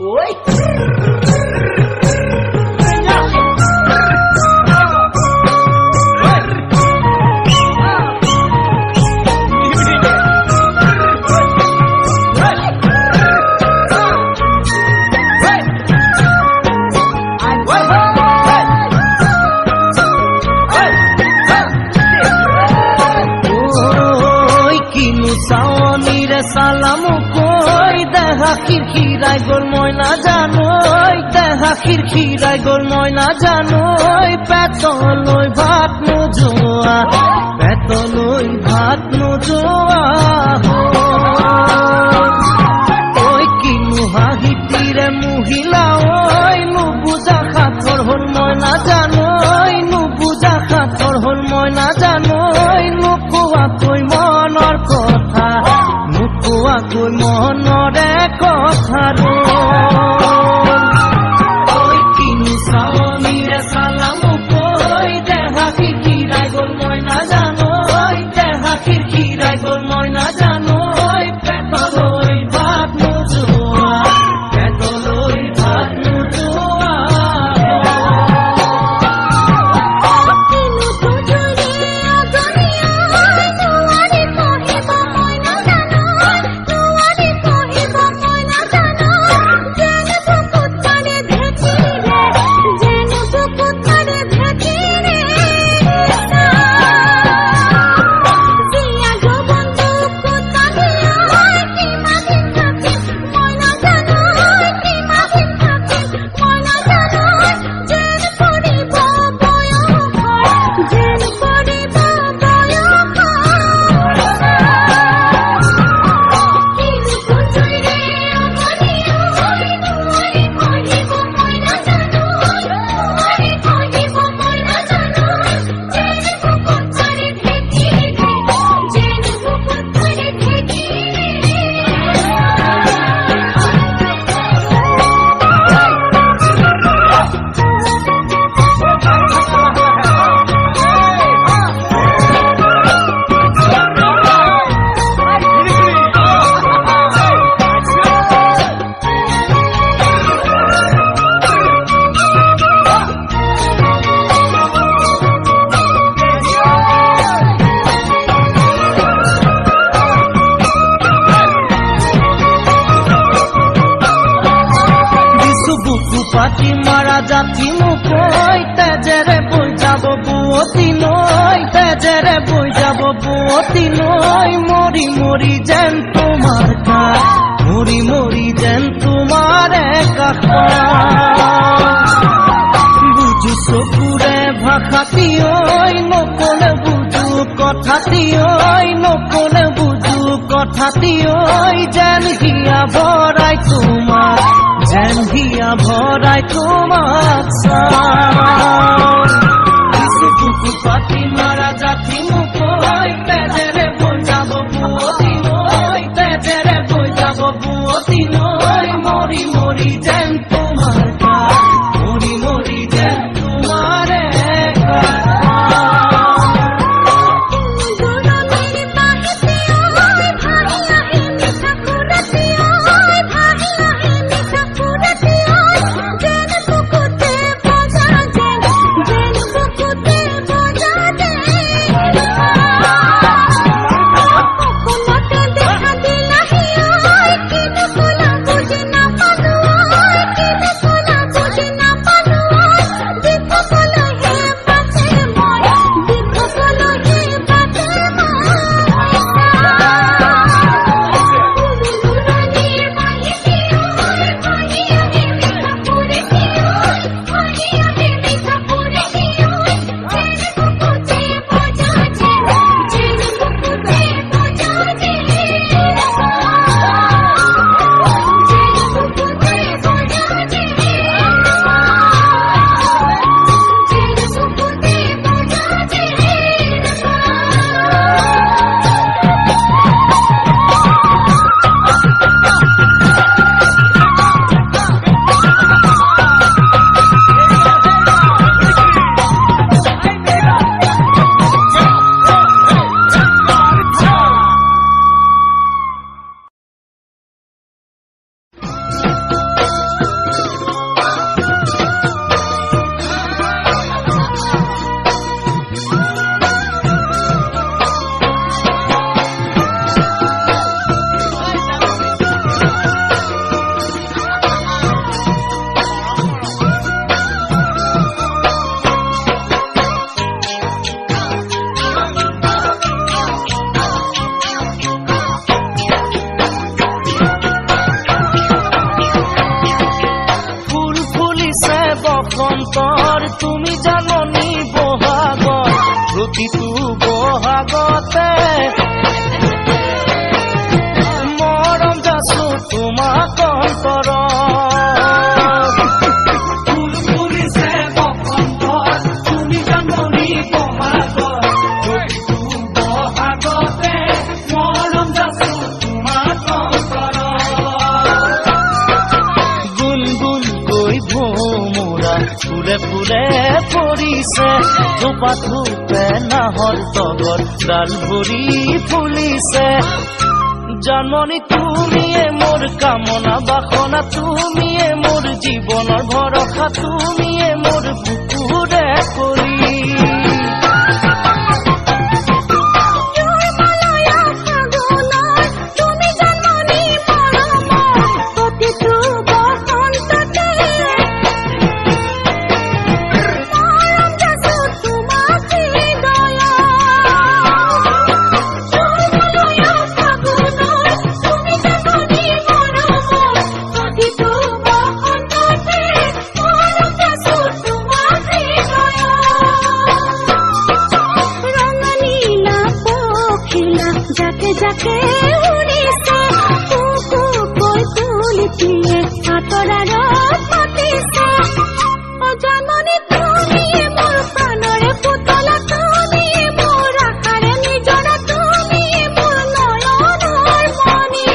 ওই সালাম কই দেখা খিরখিরাই গোল ময়না জানোই দেখা খিরখিরাই গোল ময়না জানোই পেতলই ভাত নোজোয়া পেতলই ভাত নোজোয়া ওই কিনু হাহিতিরে মহিলা ওই নুবুজা খাথর হল ময়না জানোই নুবুজা খাথর হল ময়না জানোই নুকুয়া কই মনৰ কথা নুকুয়াকৈ মনৰে কথাৰো ঐ কিনো চাৱনীৰে চালাম কৈ দেহা খিৰখিৰাই গ'ল মই নাজানো দেহা খিৰখিৰাই গ'ল মই নাজানো পেটলৈ ভাত নোযোৱা পেটলৈ ভাত নোযোৱা পাতি মাৰা জাতি মুকই তেজেৰে বৈ যাব বুৱতী নৈ তেজেৰে বৈ যাব বুৱতী নৈ মৰি মৰি যেন তোমাৰ কাষ মৰি মৰি যেন তোমাৰ কাষ বুজু চকুৰে ভাষাতি ঐ নকলে বুজু কথাতি ঐ নকলে বুজু কথাতি ঐ যেন হিয়া ভৰাই তোমাৰ যেন হিয়া ভৰাই তোমাক বুকু পাতি মাৰা জাতি মুকই তেজেৰে বৈ যাব বুৱতী নৈ তেজেৰে বৈ যাব বুৱতী নৈ মৰি মৰি যেন তোমাৰ কাষ মৰি মৰি যেন তোমাৰে প্ৰতিটো বহাগতে মৰম যাচো তোমাক অন্তৰত ফুলে ফুলে পৰিছে থোপা থোপে নাহৰ তগৰ ডাল ভৰি ফুলিছে জন্মনি তুমিয়ে মোৰ কামনা বাসনা তুমিয়ে মোৰ জীৱনৰ ভৰসা তুমিয়ে মোৰ বুকুৰে কৰি যাকে উৰিছে কুকু কৈ তুলিছে আঁতৰাৰ পাতিছে অজাননি তুমি মোৰ প্ৰাণৰে পুতলা তুমি মোৰ আশাৰে নিজৰা তুমি মোৰ নয়নৰ মণি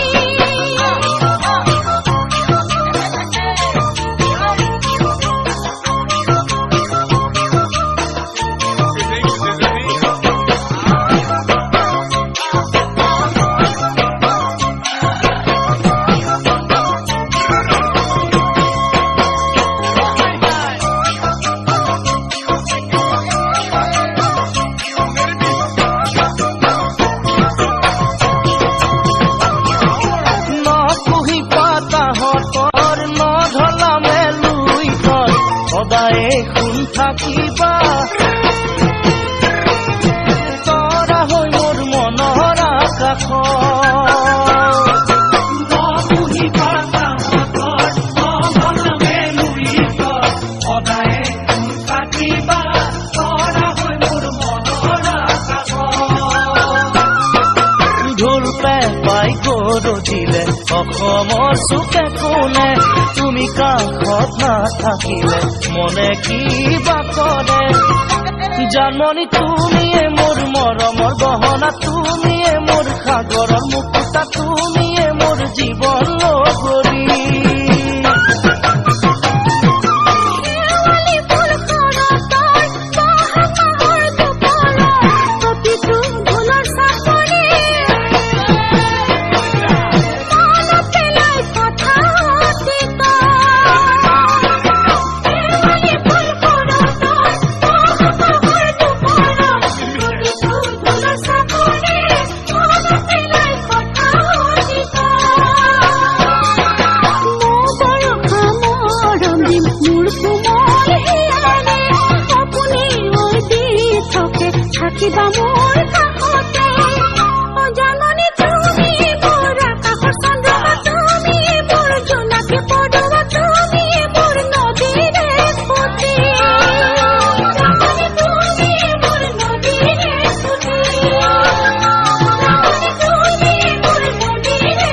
থাকিবা তৰা হৈ মোৰ মনৰ আকাশ ঢোল পেপাই গৰজিলে অসমৰ চুকে কোণে তুমি কাষত নাথাকিলে মনে কিবা কৰে জন্মনি তুমিয়ে মোৰ মৰমৰ গহনা তুমিয়ে মোৰ সাগৰৰ মুকুতা তুমিয়ে মোৰ জীৱন লগৰী থাকিবা মোৰ কাষতে অজাননি তুমি মোৰ আকাশৰ চন্দ্ৰমা তুমি মোৰ জোনাকী পদুমা তুমি মোৰ নদীৰে সুঁতি তুমি মোৰ নদীৰে সুঁতি তুমি মোৰ নদীৰে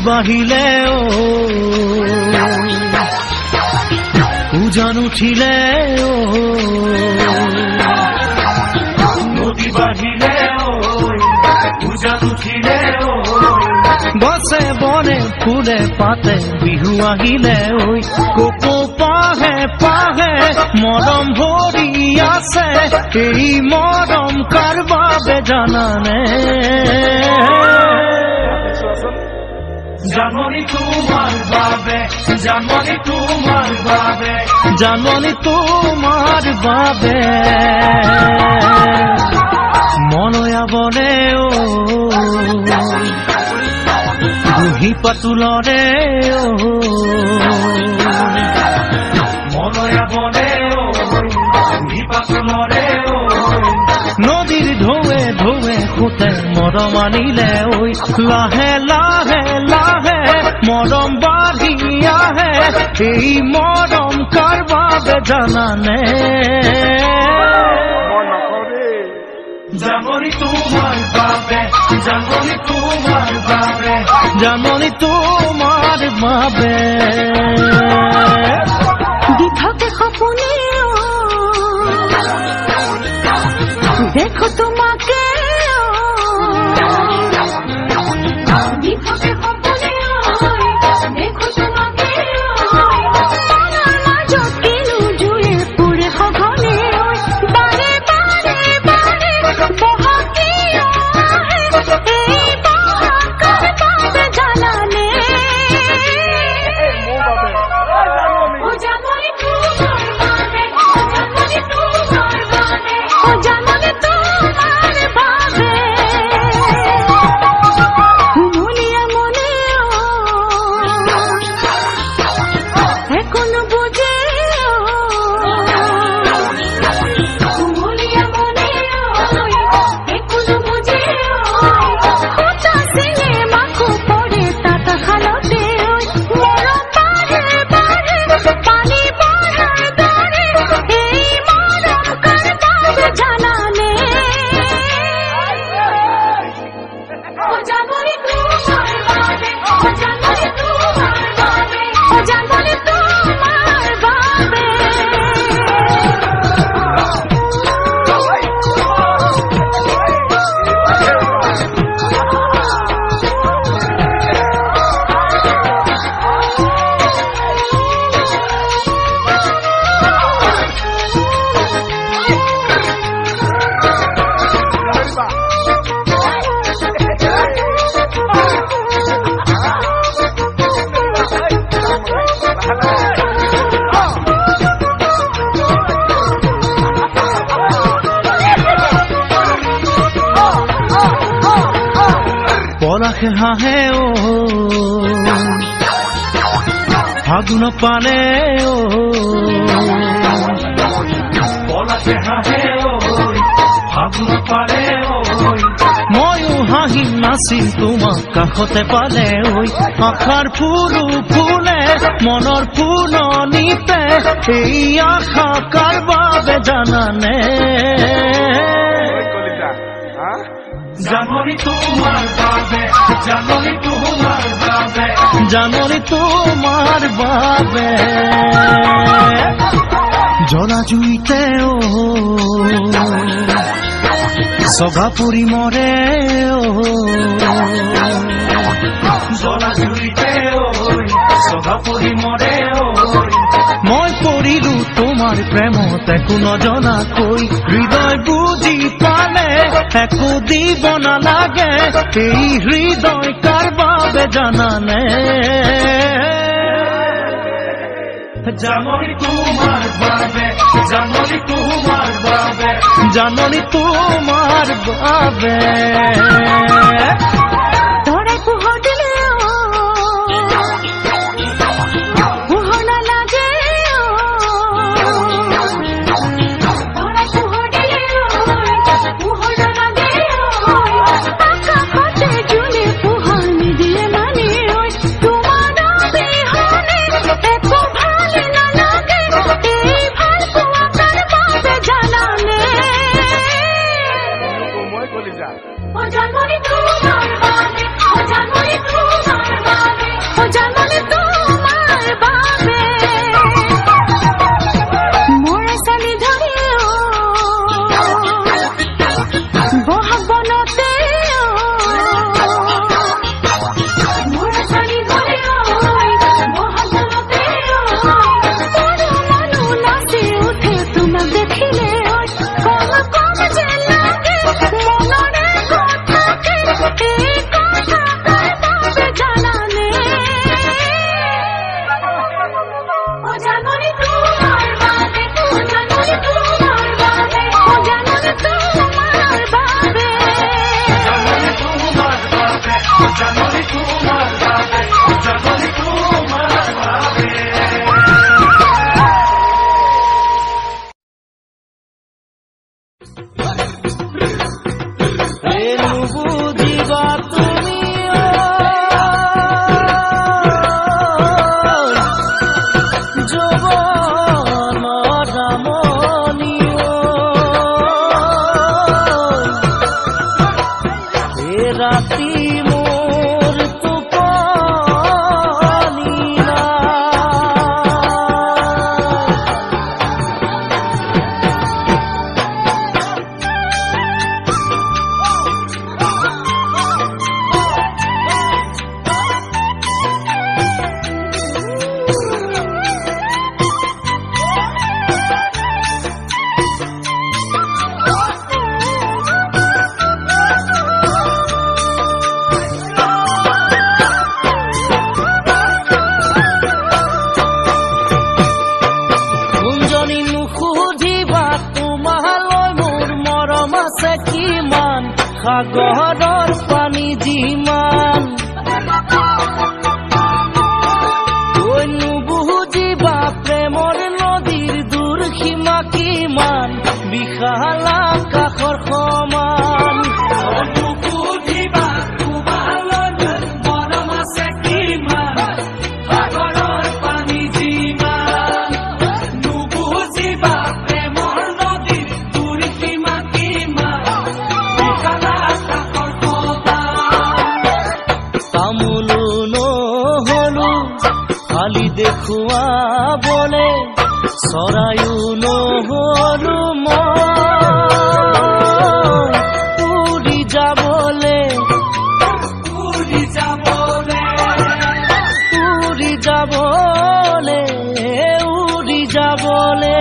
বাহিলে উজান উঠিলে নদী বাহিলে উজান উঠিলে গছে বনে ফুলে পাতে বিহু আহিলে ঐ কোকো পাহে পাহে মৰম ভৰি আছে এই মৰম কাৰ বাবে জানানে জানমণি তোমাৰ বাবে জানমণি তোমাৰ বাবে জানমণি তোমাৰ বাবে মনয়া বনে বুহি পাতুলৰে মনয়া বনে বুহি পাতুলৰে নদীৰ ঢৌৱে ঢৌৱে খুতে মৰম আনিলে ঐ লাহে লাহে লাহে মৰম বাঢ়ি আহে এই মৰম কাৰ বাবে জানানে জানমণি তোমাৰ বাবে জানমণি তোমাৰ বাবে জানমণি তোমাৰ বাবে দি থাকে সপোনে দেখো তোমাকে দি থাকে সপোনে দেখো তোমাকে মনৰ মাজত কিনো জুয়ে পুৰে সঘনে বাৰে বাৰে বাৰে বহকি আহে এই বহকৰ বাবে জানানে ও জানমণি তোমাৰ বাবে জানমণি তোমাৰ বাবে ও জানমণি তোমাৰ বাবে মনিয়া মনে এখনো বুঝে মনিয়া মনে এখনো বুঝে খোঁচা সিনে মাখো পড়ে তাতা খালতে মরম বাড়ে বাড়ে পানি বাড়ায় বাড়ে এই মরম কার বাবে জানানে ও জানমণি তোমার বাবে ও জানমণি তোমার বাবে ও জানমণি তোমার বাবে পলাশে হাঁহে ফাগুন পানে পলাশে হাঁহে ফাগুন পানে ময়ো হাঁহি নাচিম তোমাক কাষতে পালে ঐ আশাৰ ফুলো ফুলে মনৰ ফুলনিতে এই আশা কাৰ বাবে জানানে জানমণি তোমাৰ বাবে জানমণি তোমাৰ বাবে জানমণি তোমাৰ বাবে জ্বলা জুইতে সভা পৰি মৰে জ্বলা জুইতে সভা পৰি মৰে মই পৰিলো তোমাৰ প্ৰেমত একো নজনাকৈ হৃদয় বুজি পালে একো দিব নালাগে এই হৃদয় কাৰ বাবে জানানে জানমণি তোমাৰ বাবে জানমণি তোমাৰ বাবে জানমণি তোমাৰ বাবে তোৰাই পোহৰ দিলে পোহৰ নালাগে তোৰাই পোহৰ দিলে পোহৰ নালাগে আকাশতে জোনে পোহৰ নিদিয়ে মানে তোমাৰ অবিহনে একো ভাল নালাগে এই ভাল পোৱা কাৰ বাবে জানানে ও জানমণি তোমাৰ সাগৰৰ পানী যিমান নুবুজিবা প্ৰেমৰ নদীৰ দূৰ সীমা কিমান বিশাল আকাশৰ সমান নুবুজিবা তোমালৈ মৰম আছে কিমান সাগৰৰ পানী যিমান নুবুজিবা প্ৰেমৰ নদীৰ দূৰ সীমা কিমান তামুলো নহলো খালি দেখুৱা বলে চৰায়ো নহলো উৰি যাবলে উৰি যাবলে উৰি যাবলে উৰি যাবলে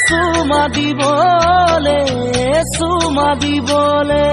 চুমা দিবলে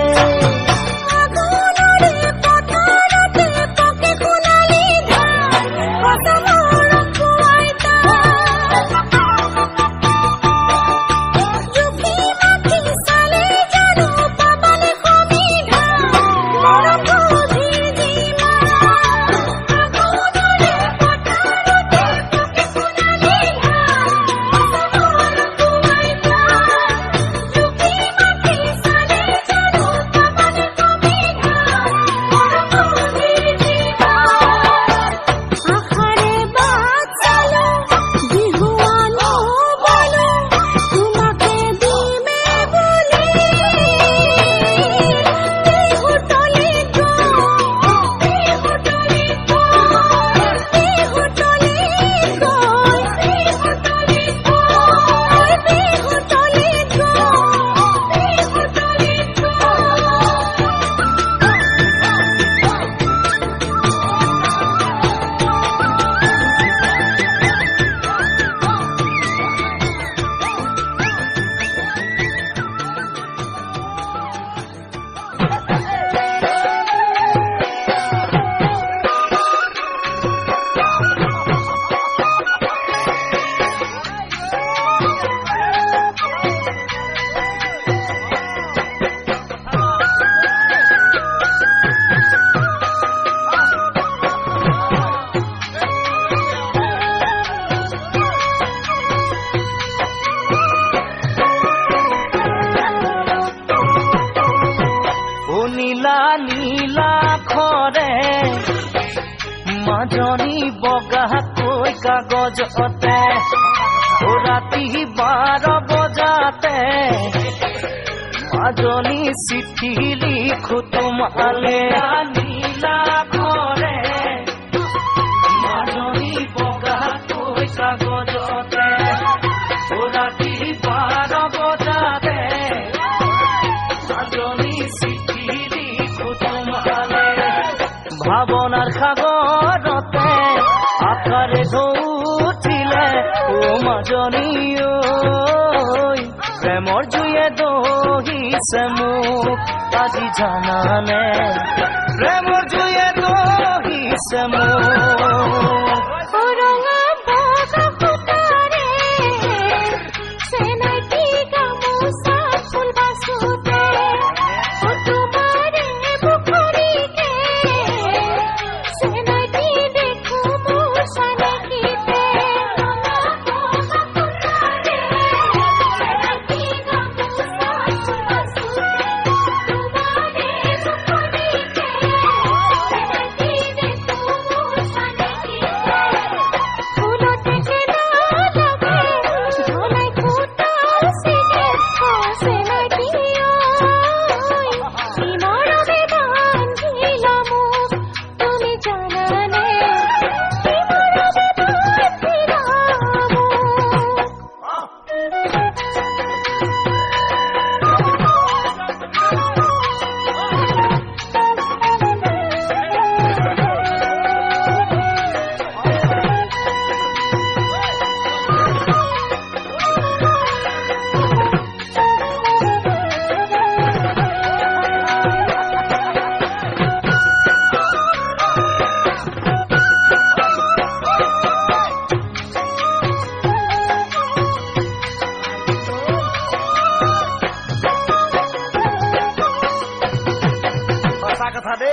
নীলা নীলা আখৰে মাজনী বগাকৈ কাগজতে ৰাতি 12 বজাতে মাজনী চিঠি লিখো তোমালে নীলা আখৰে মাজনী বগাকৈ কাগজতে ৰাতি 12 বজাতে মাজনী চিঠি লিখো তোমালে ভাৱনাৰ সাগৰতে আকাৰে ঢৌঠিলে ও মাজনী প্ৰেমৰ জুয়ে দহিছে মোক আজি জানানে প্ৰেমৰ জুয়ে দহিছে মোক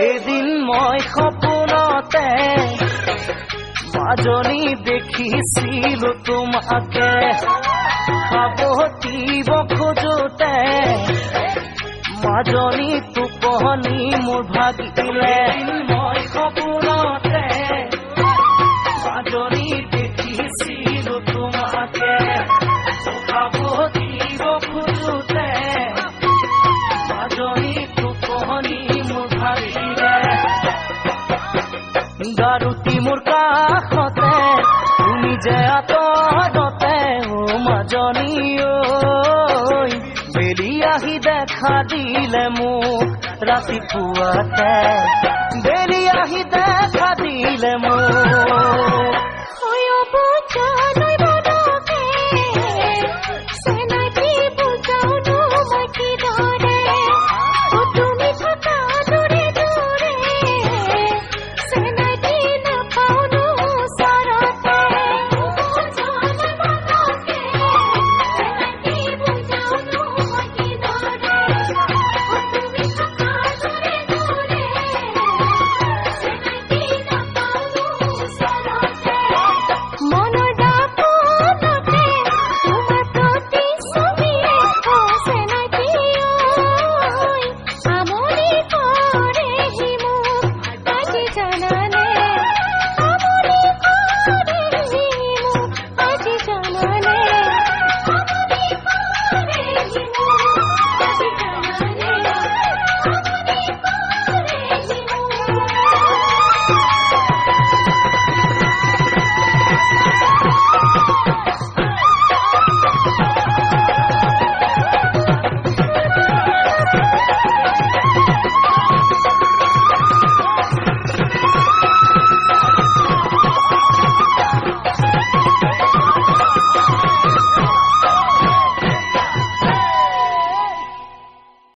এদিন মই সপোনতে মাজনী দেখিছিলো তোমাকে সাৱটিব খোজোতে মাজনী টোপনি মোৰ ভাগিলে মই সপোনতে মাজনী দেখিছিলো তোমাকে সাৱটিব খোজোতে মাজনী টোপনি মোৰ ভাগিলে গাৰুটি মোৰ কাষতে তুমি যে আঁতৰতে ও মাজনী বেলি আহি দেখা দিলে মোক ৰাতিপুৱাতে বেলি আহি দেখা দিলে মোক